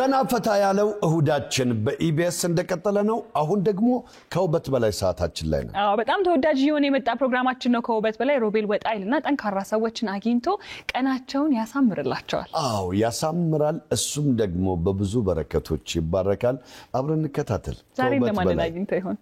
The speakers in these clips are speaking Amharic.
ዘና ፈታ ያለው እሁዳችን በኢቢኤስ እንደቀጠለ ነው። አሁን ደግሞ ከውበት በላይ ሰዓታችን ላይ ነው። በጣም ተወዳጅ የሆነ የመጣ ፕሮግራማችን ነው። ከውበት በላይ ሮቤል ወጣይልና ጠንካራ ሰዎችን አግኝቶ ቀናቸውን ያሳምርላቸዋል። ያሳምራል። እሱም ደግሞ በብዙ በረከቶች ይባረካል። አብረን እንከታተል። ዛሬ ለማን አግኝቶ ይሆን?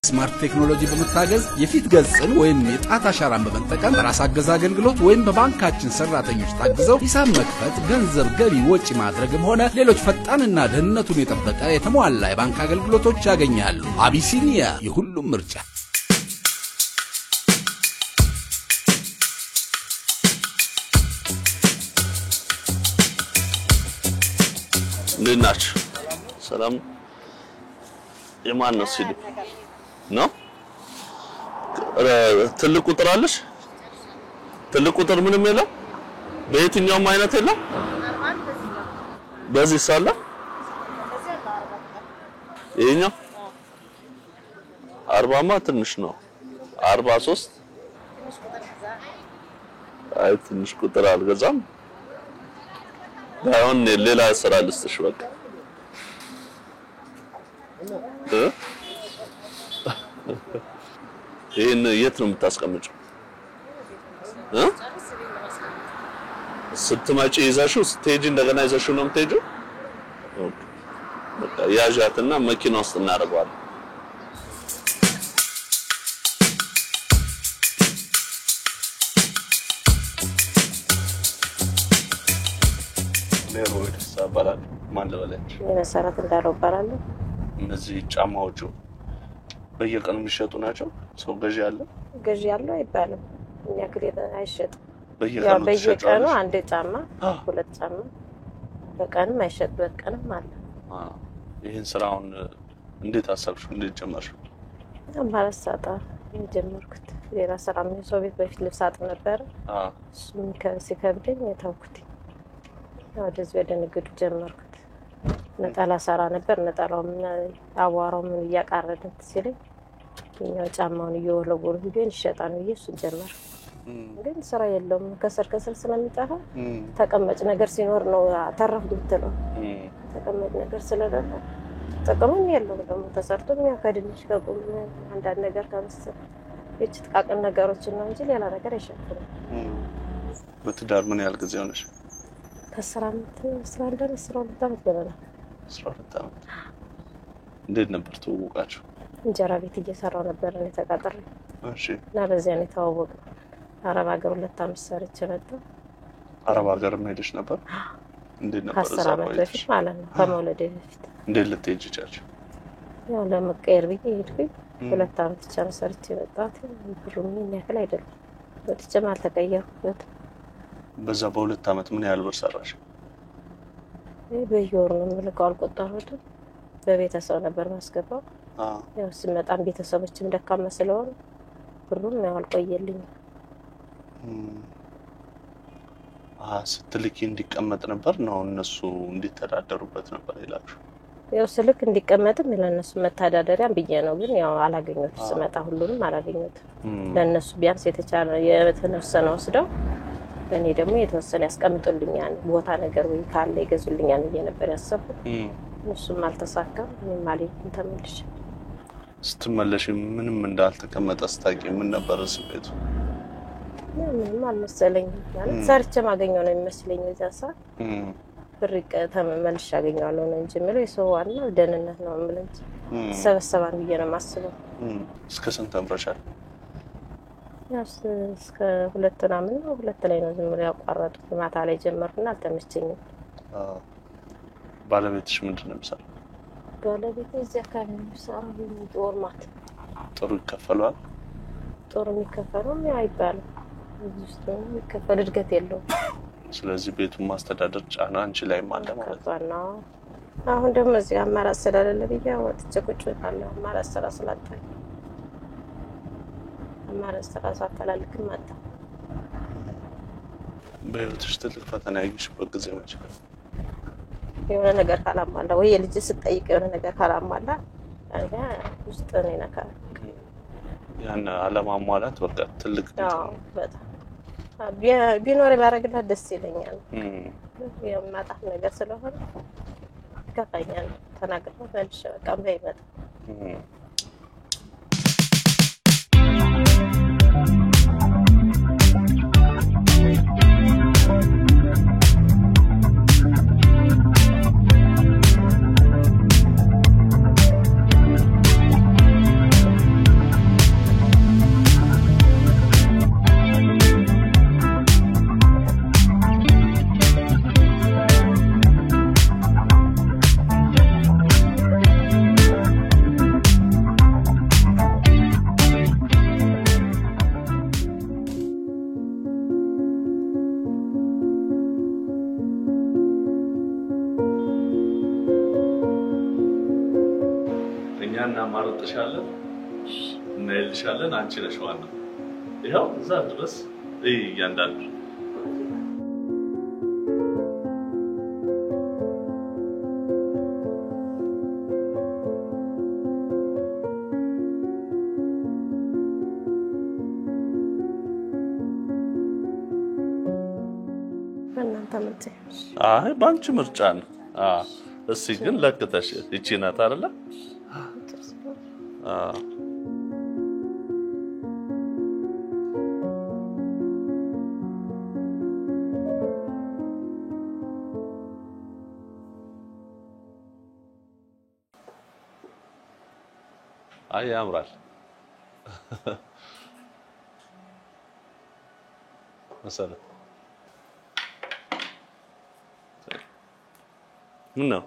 ስማርት ቴክኖሎጂ በመታገዝ የፊት ገጽን ወይም የጣት አሻራን በመጠቀም ራስ አገዝ አገልግሎት ወይም በባንካችን ሰራተኞች ታግዘው ሂሳብ መክፈት፣ ገንዘብ ገቢ ወጪ ማድረግም ሆነ ሌሎች ፈጣንና ደህንነቱን የጠበቀ የተሟላ የባንክ አገልግሎቶች ያገኛሉ። አቢሲኒያ የሁሉም ምርጫ። ልናች ሰላም የማን ነው ሲል ነው ትልቅ ቁጥር አለሽ? ትልቅ ቁጥር ምንም የለም? በየትኛውም አይነት የለም? በዚህ ሳለ ይሄኛው 40ማ ትንሽ ነው። 43 አይ ትንሽ ቁጥር አልገዛም። ባይሆን ሌላ ስራ ልስጥሽ በቃ ይሄን የት ነው የምታስቀምጪው? ስትመጪ ይዘሽው ስትሄጂ እንደገና ይዘሽው ነው የምትሄጂው? በቃ ያዣትና መኪና ውስጥ እናደርገዋለን። ሌሮይድ ሳባላል ማን ለበለች መሰረት እንዳለው ባላለው እነዚህ ጫማዎቹ በየቀኑ የሚሸጡ ናቸው። ሰው ገዢ ያለው አይባልም። የሚያክል አይሸጥም። በየቀኑ አንድ ጫማ ሁለት ጫማ በቀንም አይሸጥበት ቀንም አለ። ይሄን ስራውን እንዴት አሰብሽው? እንዴት ጀመርሽው? ማለት ሳጣ ጀመርኩት። ሌላ ስራ ምን ሰው ቤት በፊት ልብስ አጥብ ነበር። እሱም ሲከብደኝ ተውኩት። ወደዚህ ወደ ንግዱ ጀመርኩት። ነጠላ ሰራ ነበር። ነጠላውም አዋራው ምን ያቃረደን ሲለኝ የኛው ጫማውን እየወለወሉ ቢሆን ይሸጣል ብዬ እሱን ጀመርኩ። ግን ስራ የለውም። ከስር ስለሚጠፋ ተቀመጭ ነገር ሲኖር ነው ተረፍ ልትለው። ተቀመጭ ነገር ስለሌለ ጥቅምም የለውም። ደግሞ ተሰርቶም ያከድንሽ ከቆም አንዳንድ ነገር ከምስል የጥቃቅን ነገሮች ነው እንጂ ሌላ ነገር አይሸፍንም። በትዳር ምን ያህል ጊዜ ሆነሽ? ከስራምት ስራው በጣም ገበና 12 ዓመት። እንዴት ነበር ተዋወቃችሁ? እንጀራ ቤት እየሰራው ነበር እኔ ተቀጥሬ። እሺ። እና በዚያ ነው ተዋወቅን። አረብ ሀገር 2 ዓመት ሰርቼ መጣሁ። አረብ ሀገር ሄደሽ ነበር? እንዴት ነበር? ከስራ በፊት ማለት ነው። ከመውለዴ በፊት። እንዴት ልትሄጂ ቻልሽ? ያው ለመቀየር ብዬ ሄድኩኝ። 2 ዓመት ብቻ ሰርቼ መጣሁ። ብሩም ያክል አይደለም። ወጥቼም አልተቀየርኩበት። በዛ በ2 ዓመት ምን ያህል ብር ሰራሽ? በየወሩ ነው የምልከው። አልቆጠርኩትም። በቤተሰብ ነበር ማስገባው። ያው ሲመጣም ቤተሰቦችም ደካማ ስለሆነ ብሩም ያው አልቆየልኝ። ስትልኪ እንዲቀመጥ ነበር ነው እነሱ እንዲተዳደሩበት ነበር ይላችሁ? ያው ስልክ እንዲቀመጥም ለነሱ መታዳደሪያም ብዬ ነው። ግን ያው አላገኘሁት። ስመጣ ሁሉንም አላገኘሁት። ለነሱ ቢያንስ የተወሰነ ወስደው እኔ ደግሞ የተወሰነ ያስቀምጡልኛል ቦታ ነገር ወይ ካለ ይገዙልኛል ነበር ያሰብኩት። እሱም አልተሳካም። እኔም አልሄድኩም ተመልሼ። ስትመለሽ ምንም እንዳልተቀመጠ ስታቂ ምን ነበር ስሜቱ? ምንም አልመሰለኝም። ማለት ሰርቼ ማገኘው ነው የሚመስለኝ እዛ ሰዓት። ብርቅ ተመልሼ አገኘዋለሁ ነው እንጂ ምለው የሰው ዋና ደህንነት ነው የምልህ እንጂ ሰበሰባን ብዬ ነው የማስበው። እስከ ስንት ተምረሻል? እስከ 2 ምናምን ነው። 2 ላይ ነው ዝም ብሎ ያቋረጡት። ማታ ላይ ጀመርኩና አልተመቸኝም። ባለቤትሽ ምንድን ነው የሚሰራው? ባለቤቴ እዚህ አካባቢ ነው የሚሰራው። ጦርማት ጥሩ ይከፈላል? ጥሩ የሚከፈለው ያው አይባልም። እዚህ ውስጥ ነው የሚከፈል፣ እድገት የለውም። ስለዚህ ቤቱን ማስተዳደር ጫና አንቺ ላይ አለ ማለት ነው። አሁን ደግሞ እዚህ አማራጭ ስለሌለ ብዬ ወጥቼ ቁጭ ብያለሁ። አማራጭ ስራ ስላጣኝ አማራጭ ስራ ሳፈላልግ መጣ። በህይወትሽ ትልቅ ፈተና ያየሽበት ጊዜ መቼ ነው? የሆነ ነገር ካላማላ ወይ የልጅ ስትጠይቅ የሆነ ነገር ካላማላ አንተ ውስጥ ነው ነካ ያን አለማሟላት በቃ ትልቅ በጣም ቢኖር ባረግላት ደስ ይለኛል የማጣፍ ነገር ስለሆነ ከፋኛል ተናግረው መልሼ በቃ ባይመጣ ማርጥሻለን እናይልሻለን አንቺ ነሽ ዋናው ይሄው እዛ ድረስ እያንዳንዱ ባንቺ ምርጫ ነው እሺ ግን ለክተሽ እቺ ናት አይደለ አይ ያምራል መሰለ ምን ነው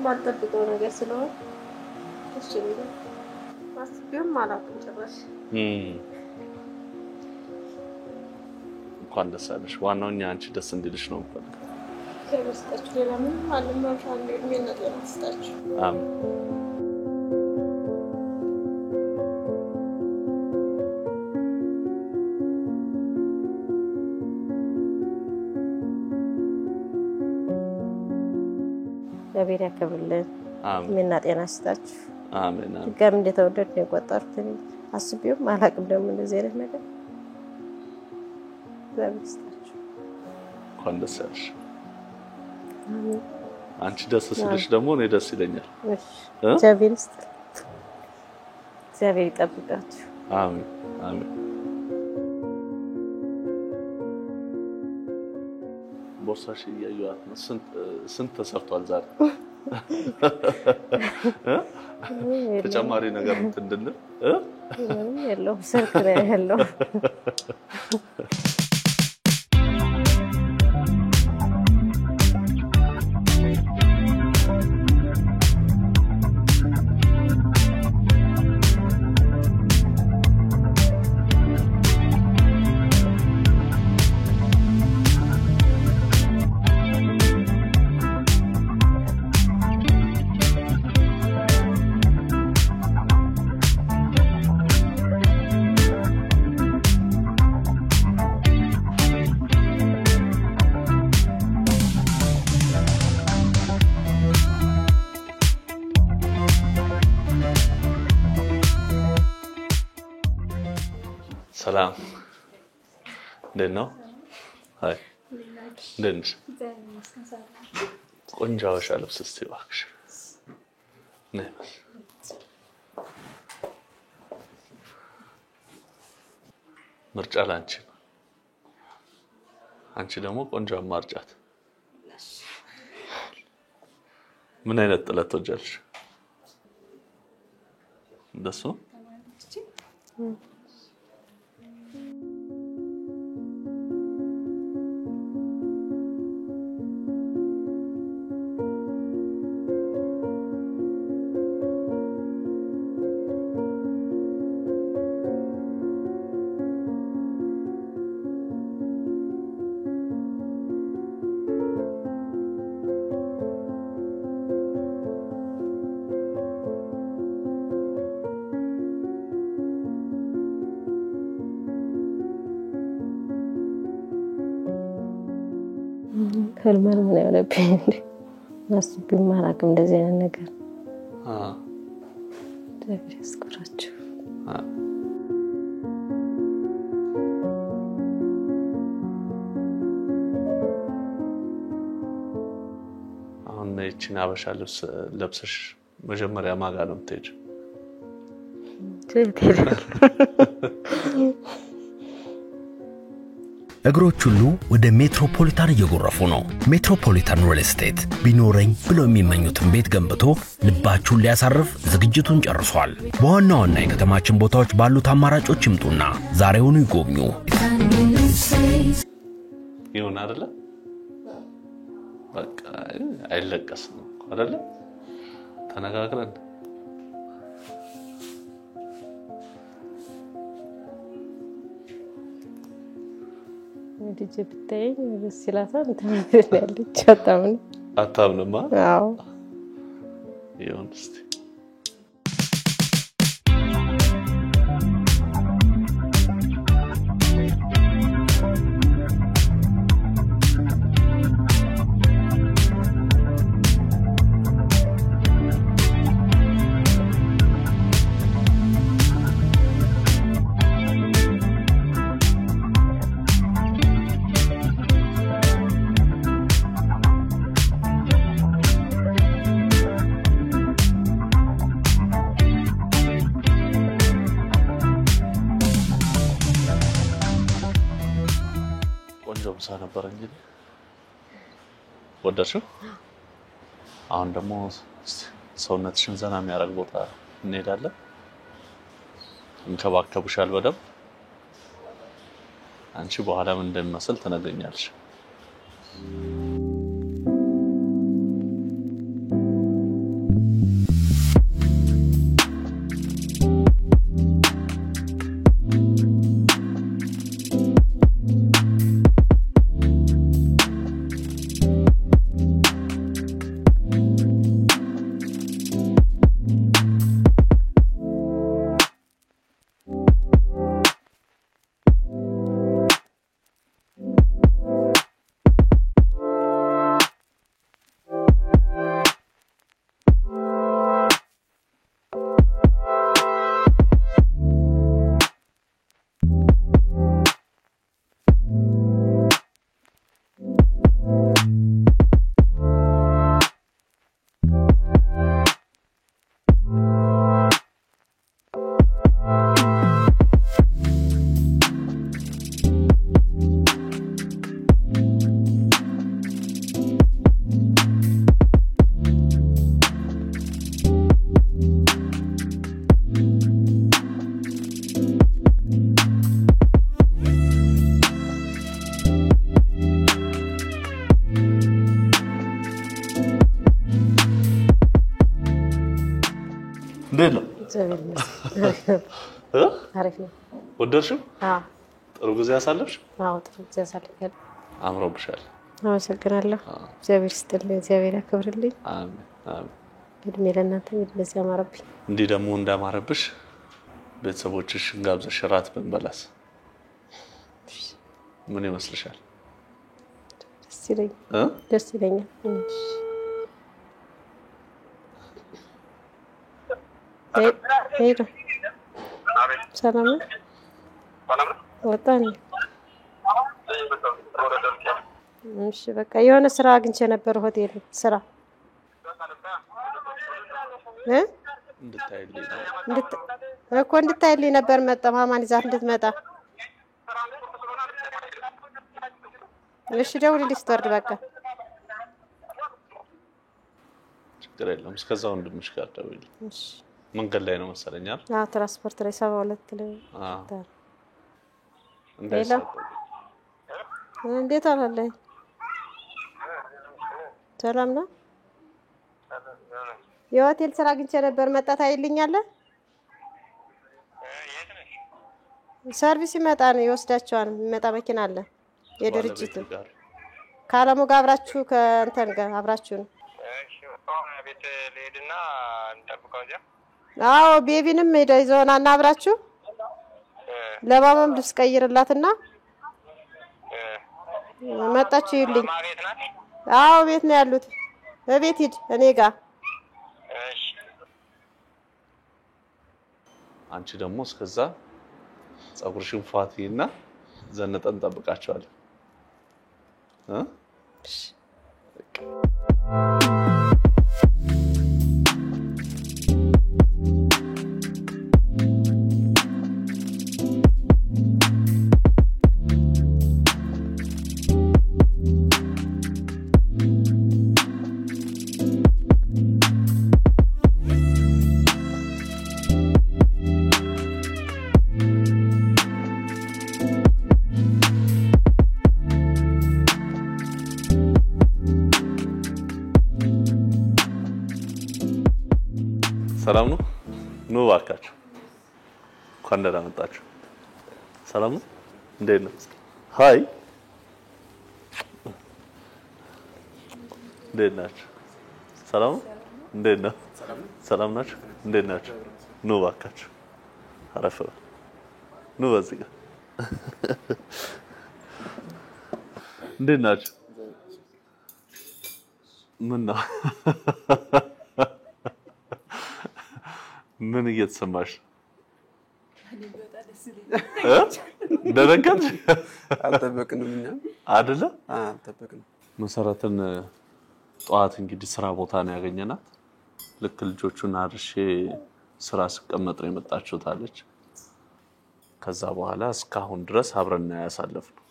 ማጠብቀው ነገር ስለሆነ እሺ ነው ማስቢም ማላውቅም ጭራሽ እንኳን ደስ አለሽ ዋናው እኛ አንቺ ደስ እንዲልሽ ነው ማለት ከበስታችሁ ሌላ ምን ማንም ማሻአላ የሚነገር አስታችሁ አሜን ለቤት ያከብርልን አሜንና ጤና ይስጣችሁ አሜን ድጋም እንደተወደድ ነው የቆጠሩት አስቢው ማላውቅም ደግሞ እንደዚህ አይነት ነገር ዘብስታችሁ እንኳን ደስ አለሽ አንቺ ደስ ስለሽ ደግሞ እኔ ደስ ይለኛል እሺ እግዚአብሔር ይጠብቃችሁ አሜን አሜን ቦርሳሽ ያዩት ስንት ተሰርቷል ዛሬ ተጨማሪ ነገር እንድንል ምንም የለው ሰርክ ነው ያለው ሰላም ደህና ሃይ ደህና ቆንጆ አበሻ ልብስ እስቲ እባክሽ ነይ ምርጫ ላንቺ አንቺ ደግሞ ቆንጆ አማርጫት ምን አይነት ጥለት ትወጃለሽ እንደሱ ከልማር ምን ያለብኝ ማስቢው ማላውቅም እንደዚህ አይነት ነገር ደብረ ያስቆራችሁ አሁን እቺን አበሻ ልብስ ለብሰሽ መጀመሪያ ማጋ ነው የምትሄጂው? እግሮች ሁሉ ወደ ሜትሮፖሊታን እየጎረፉ ነው። ሜትሮፖሊታን ሪል ስቴት ቢኖረኝ ብሎ የሚመኙትን ቤት ገንብቶ ልባችሁን ሊያሳርፍ ዝግጅቱን ጨርሷል። በዋና ዋና የከተማችን ቦታዎች ባሉት አማራጮች ይምጡና ዛሬውኑ ይጎብኙ። ይሁን አይደለ? በቃ አይለቀስም አይደለ? ተነጋግረን ልጅ ብታይ ሲላታ ያለች አታምንማ? አዎ ይሁን እስቲ ጆብሳ ነበር እንጂ ወደድሽው? አሁን ደግሞ ሰውነትሽን ዘና የሚያደርግ ቦታ እንሄዳለን። እንከባከቡሻል በደንብ። አንቺ በኋላ ምን እንደሚመስል ተነግረኛለሽ። እንዴት ነው? አሪፍ ነው። ወደድሽው? አዎ። ጥሩ ጊዜ አሳለፍሽ? አዎ፣ ጥሩ ጊዜ አሳልፈናል። አምሮብሻል። አመሰግናለሁ። እግዚአብሔር ይስጥልኝ፣ እግዚአብሔር ያክብርልኝ። አሜን አሜን። እድሜ ለእናንተ እንደዚህ ያማረብኝ። እንዲህ ደግሞ እንዳማረብሽ ቤተሰቦችሽን ጋብዘሽ እራት ብንበላስ ምን ይመስልሻል? ደስ ይለኛል። ሄሎ ሰላም ነው? ወጣን። እሺ በቃ የሆነ ስራ አግኝቼ ነበር ሆቴል ስራ እንድታይልኝ ነበር መጣ ማማን ይዛት እንድትመጣ። እሺ ደውልልኝ ስትወርድ በቃ ችግር የለም። እስከዛው ወንድምሽ ጋር ደውልልኝ። እሺ መንገድ ላይ ነው መሰለኝ አይደል? አዎ ትራንስፖርት ላይ 72 ላይ እንዴት አላለኝ? ሰላም ነው? የሆቴል ስራ አግኝቼ ነበር መጣ ታይልኛለህ? ሰርቪስ ይመጣ ነው ይወስዳቸዋል። የሚመጣ መኪና አለ የድርጅቱ ካለሙ ጋር አብራችሁ ከእንተን ጋር አብራችሁ ነው። እሺ ቤት ልሄድና እንጠብቀው እዚያ። አዎ ቤቢንም ሄዳ ይዘውና አብራችሁ ለማማም ልብስ ቀይርላትና መጣችሁ ይልኝ። አዎ ቤት ነው ያሉት። በቤት ሂድ እኔ ጋር። እሺ አንቺ ደግሞ እስከዛ ጸጉርሽን ፋቲና ዘነጠን ጠብቃቸዋለን ሰላም ነው ኑ ባካችሁ እንኳን ደህና መጣችሁ ሰላም ነው እንዴት ነው ሃይ እንዴት ናችሁ ሰላም እንዴት ነው ሰላም ናችሁ እንዴት ናችሁ ኑ ባካችሁ አረፈ ኑ በዚህ ጋር እንዴት ናችሁ ምን ነው ምን እየተሰማሽ ደረጋት አልጠበቅንምኛ አይደለ አልጠበቅንም መሰረትን ጧት እንግዲህ ስራ ቦታ ነው ያገኘናት ልክ ልጆቹን አርሼ ስራ ስቀመጥ ነው የመጣችሁት አለች ከዛ በኋላ እስካሁን ድረስ አብረን ያሳለፍነው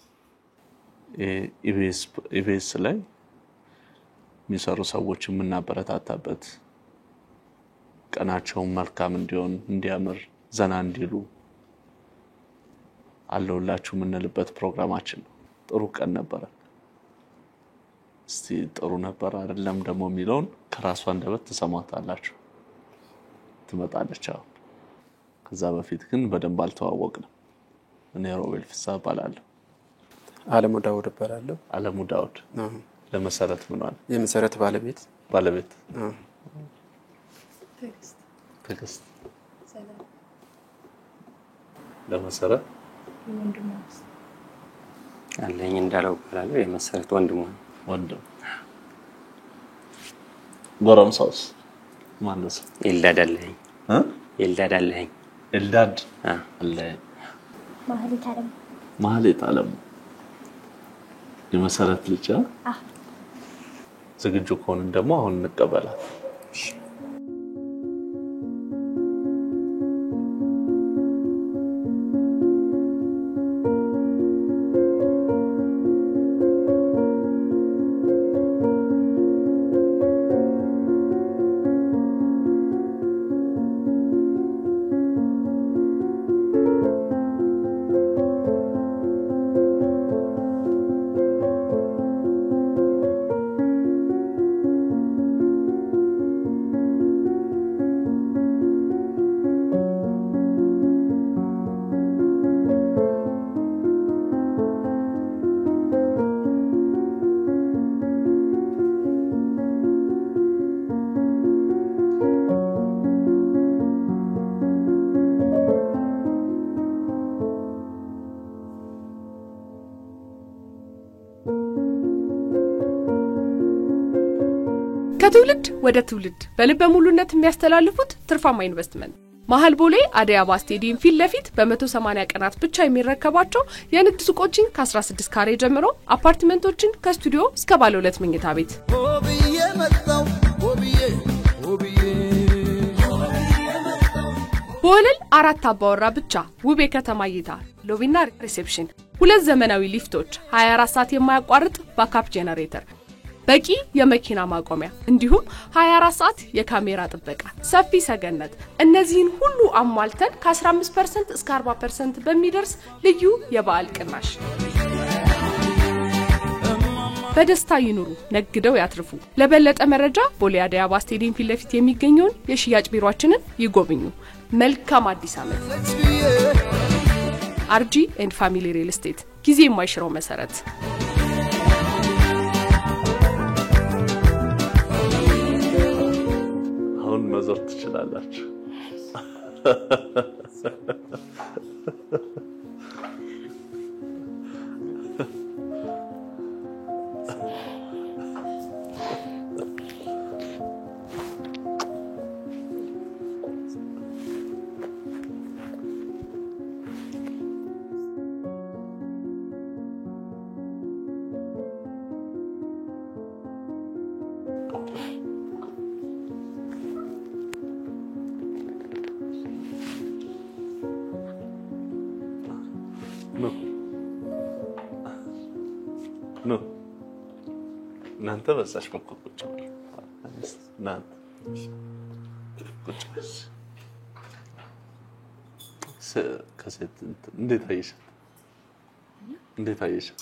ኢቢኤስ ላይ የሚሰሩ ሰዎች የምናበረታታበት ቀናቸው መልካም እንዲሆን እንዲያምር ዘና እንዲሉ አለውላችሁ ምንልበት ፕሮግራማችን ነው ጥሩ ቀን ነበር እስቲ ጥሩ ነበር አይደለም ደሞ የሚለውን ከራሷ አንደበት ተሰማታላችሁ ትመጣለች አሁን ከዛ በፊት ግን በደንብ አልተዋወቅንም እኔ ሮቤል ፍሳ ባላለሁ አለሙ ዳውድ ባላለሁ አለሙ ዳውድ ለመሰረት ምን ማለት የመሰረት ባለቤት ትግስት ሰላም ለመሰረት ወንድሞስ አለኝ እንዳለው ባላለሁ የመሰረት ወንድም ጎረምሳውስ ማነስ ኤልዳድ አለኝ ኤልዳድ አለ ማህሌት አለም የመሰረት ልጅ ዝግጁ ከሆነ ደግሞ አሁን እንቀበላለን ከትውልድ ወደ ትውልድ በልበ ሙሉነት የሚያስተላልፉት ትርፋማ ኢንቨስትመንት መሃል ቦሌ አዲያባ ስቴዲየም ፊት ለፊት በ180 ቀናት ብቻ የሚረከባቸው የንግድ ሱቆችን ከ16 ካሬ ጀምሮ አፓርትመንቶችን ከስቱዲዮ እስከ ባለ 2 መኝታ ቤት በወለል 4 አባወራ ብቻ ውብ የከተማ እይታ ሎቢና ሪሴፕሽን 2 ዘመናዊ ሊፍቶች 24 ሰዓት የማያቋርጥ ባካፕ ጄነሬተር በቂ የመኪና ማቆሚያ እንዲሁም 24 ሰዓት የካሜራ ጥበቃ ሰፊ ሰገነት እነዚህን ሁሉ አሟልተን ከ15% እስከ 40% በሚደርስ ልዩ የበዓል ቅናሽ በደስታ ይኑሩ ነግደው ያትርፉ ለበለጠ መረጃ ቦሌ አዲያባ ስቴዲየም ፊት ለፊት የሚገኘውን የሽያጭ ቢሮአችንን ይጎብኙ መልካም አዲስ ዓመት አርጂ ኤንድ ፋሚሊ ሪል ስቴት ጊዜ የማይሽረው መሰረት አሁን መዞር ትችላላችሁ ኖ እናንተ በዛች በኩል ቁጭ በሉ። እናንተ ቁጭ በሉ። ከሴት እንዴት አየሻት? እንዴት አየሻት?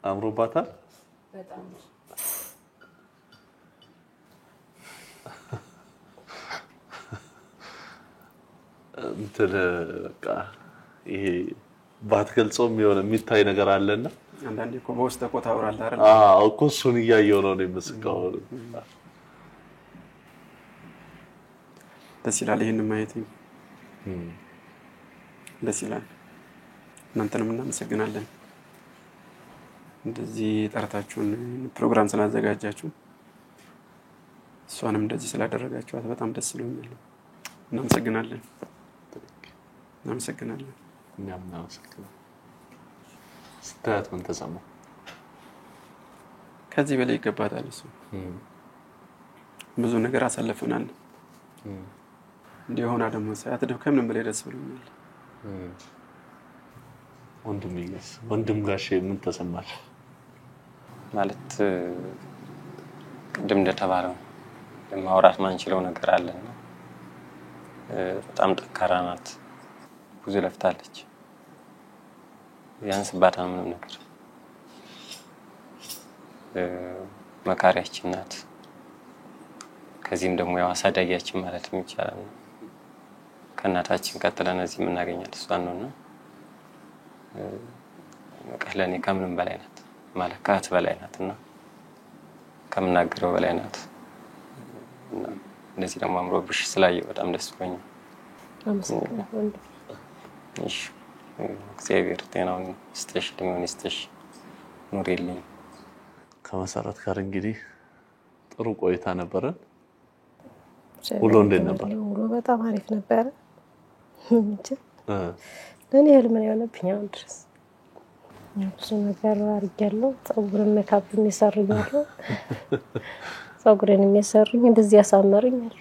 አምሮባታል በጣም። እንትን በቃ ይሄ ባትገልጾም የሆነ የሚታይ ነገር አለና አንዳንዴ እኮ በውስጥ እኮ ታወራለህ አይደል? አዎ እኮ እሱን እያየሁ ነው የምስቀው። ደስ ይላል ይሄን ማየት። ደስ ይላል። እናንተንም እናመሰግናለን እንደዚህ ጠርታችሁን ፕሮግራም ስላዘጋጃችሁ እሷንም እንደዚህ ስላደረጋችኋት በጣም ደስ ይለኛል። እናመሰግናለን። እናመሰግናለን። እኛም እናመሰግናለን። ስታት ምን ተሰማ? ከዚህ በላይ ይገባታል። እሱ ብዙ ነገር አሳልፈናል። እንዲሆና ደግሞ ሳያት ከምንም በላይ ደስ ብሎኛል። ወንድም ጋሼ ምን ተሰማሽ? ማለት ቅድም እንደተባለው ማውራት ማንችለው ነገር አለና በጣም ጠንካራ ናት። ብዙ ለፍታለች። ያንስባታል ምንም ነገር። መካሪያችን ናት። ከዚህም ደግሞ ያው አሳዳጊያችን ማለት ይቻላል። ከእናታችን ቀጥለን እዚህ የምናገኛት እሷን ነውና ለኔ ከምንም በላይ ናት። ማለት ከእህት በላይ ናትና ከምናገረው በላይ ናት። እንደዚህ ደግሞ አምሮብሽ ስላየው በጣም ደስ ብሎኛል። አመሰግናለሁ። እሺ እግዚአብሔር ጤናውን ይስጥሽ፣ እድሜውን ይስጥሽ፣ ኑሪልኝ። ከመሰረት ጋር እንግዲህ ጥሩ ቆይታ ነበረን። ውሎ እንዴት ነበር? ውሎ በጣም አሪፍ ነበር። ለኔ ህልም ነው የሆነብኝ አሁን ድረስ። ብዙ ነገር አድርጌያለሁ። ፀጉርን ሜካፕ የሚሰሩኛል፣ ፀጉርን የሚሰሩኝ እንደዚህ ያሳመሩኛል።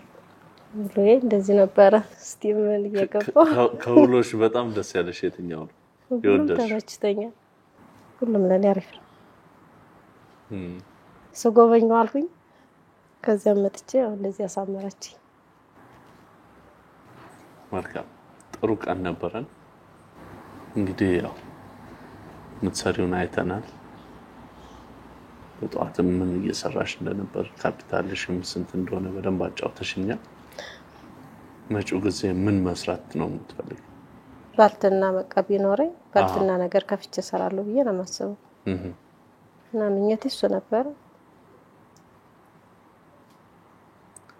ውሎዬ እንደዚህ ነበረ። እስቲ ምን እየገባው ከውሎሽ በጣም ደስ ያለሽ የትኛው ነው? የወደድሽ? ተመችቶኛል። ሁሉም ለኔ አሪፍ ነው። ስጎበኘው አልኩኝ። ከዚያ መጥቼ እንደዚህ ያሳመረች። መልካም ጥሩ ቀን ነበረን። እንግዲህ ያው ምትሰሪውን አይተናል። በጧትም ምን እየሰራሽ እንደነበር ካፒታልሽም ስንት እንደሆነ በደንብ አጫውተሽኛል። መጪው ጊዜ ምን መስራት ነው የምትፈልጊው? ባልትና በቃ ቢኖረኝ ባልትና ነገር ከፍቼ እሰራለሁ ብዬ ነው የማስበው። እና ምኞቴ እሱ ነበር።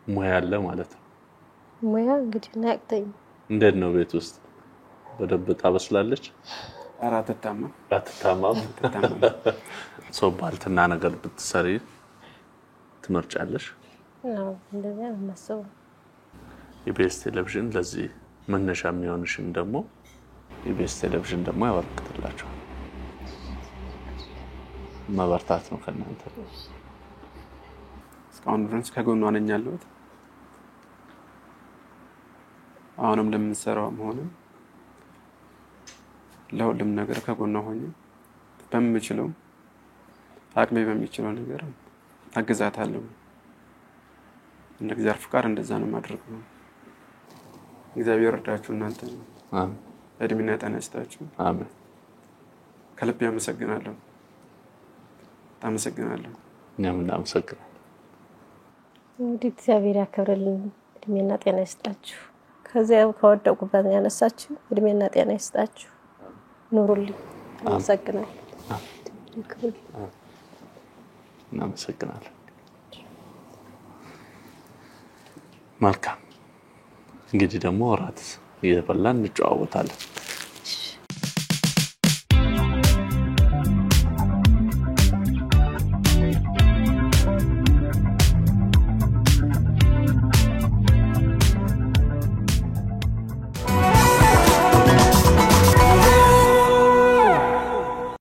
ሙያ አለ ማለት ነው። ሙያ እንግዲህ ናቅተኝ። እንዴት ነው ቤት ውስጥ በደንብ ታበስላለች? አራተታማ ሰው ባልትና ነገር ብትሰሪ ትመርጫለሽ? አዎ እንደዛ ነው የማስበው። ኢቢኤስ ቴሌቪዥን ለዚህ መነሻ የሚሆንሽን ደግሞ ኢቢኤስ ቴሌቪዥን ደግሞ ያበረክትላችኋል። መበርታት ነው ከእናንተ። እስካሁን ድረስ ከጎኗ ነኝ ያለሁት። አሁንም ለምንሰራው ሆነ ለሁሉም ነገር ከጎኗ ሆኜ በምችለው አቅሜ በሚችለው ነገር አግዛታለሁ። እንደ እግዚአብሔር ፍቃድ እንደዛ ነው ማድረገው። እግዚአብሔር ይርዳችሁ እናንተ። አሜን። እድሜና ጤና ይስጣችሁ። አሜን። ከልብ አመሰግናለሁ። አመሰግናለሁ። እኛም እናመሰግናለን። እንግዲህ እግዚአብሔር ያክብርልን፣ እድሜና ጤና ይስጣችሁ። ከዚያ ከወደቁበት ያነሳችሁ እድሜና ጤና ይስጣችሁ። ኑሩልኝ። አመሰግናለሁ። እናመሰግናለን። መልካም እንግዲህ ደግሞ እራት እየበላን እንጨዋወታለን።